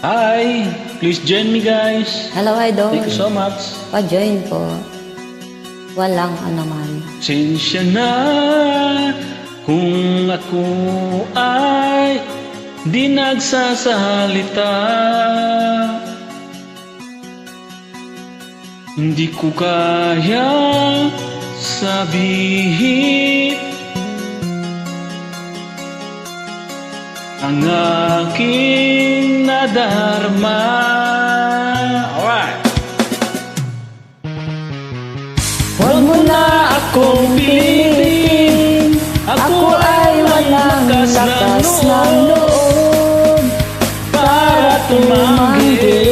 Hi! Please join me, guys. Hello, Idol. Thank you so much. Pa-join po. Walang anuman. Sensya na kung ako ay di nagsasalita. Hindi ko kaya sabihin ang aking nadarama. Alright. Huwag mo na akong pilitin. Ako ay walang lakas ng loob para tumanggi.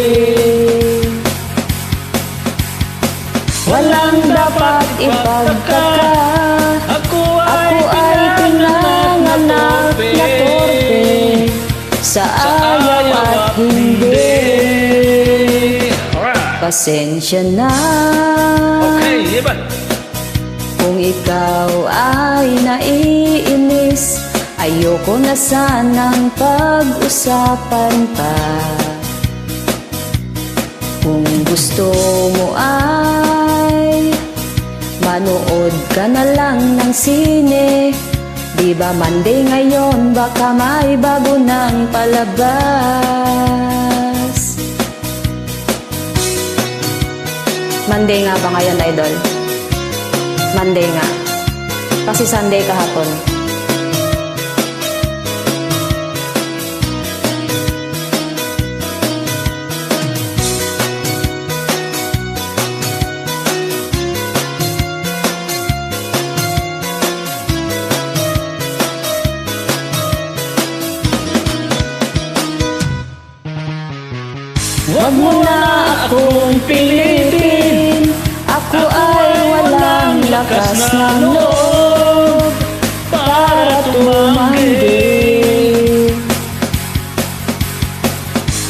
Walang dapat ipagtaka. Ako ay pinanganak na torpe sa ayaw at hindi. Pasensya na Okay, iba. kung ikaw ay naiinis. Ayoko na sanang pag-usapan pa. Kung gusto mo ay manood ka na lang ng sine. Di ba Monday ngayon, baka may bago ng palabas. Monday nga ba ngayon, Idol? Monday nga. Kasi Sunday kahapon. Huwag mo na akong pilitin. Ako ay walang lakas ng loob para tumanggi.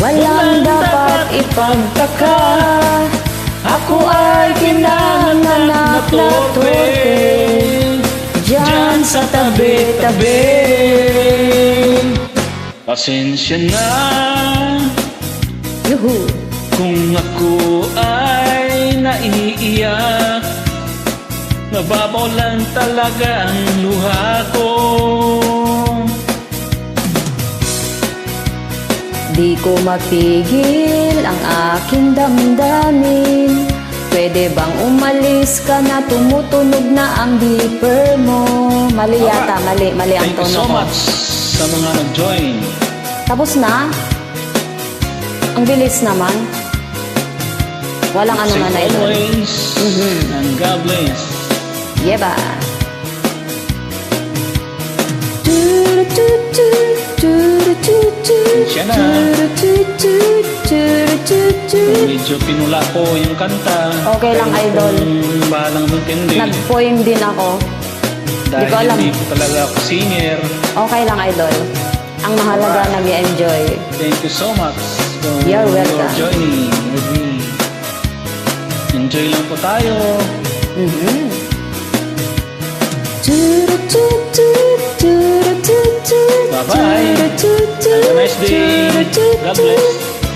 Walang dapat ipagtaka. Ako ay pinanganak na torpe diyan sa tabi-tabi. Pasensya na Yuhu! kung ako ay naiiyak. Nababaw lang talaga ang luha ko. Di ko mapigil ang aking damdamin. Pwede bang umalis ka na, tumutunog na ang beeper mo. Mali yata, mali ang Thank you tono so ko. much sa mga nag-join. Tapos na? Ang bilis naman. Walang ano Say na na ito. always and God bless. Yeba! Siya na. Medyo pinula ko yung kanta. Okay lang, pero Idol. kung bahalang magtindi. Nag-poem din ako. Dahil Di ko alam. hindi ko talaga ako singer. Okay lang, Idol. Ang mahalaga nag-enjoy. Thank you so much for You're welcome. joining with me. Enjoy lang po tayo. Bye-bye. Have a nice day. God bless.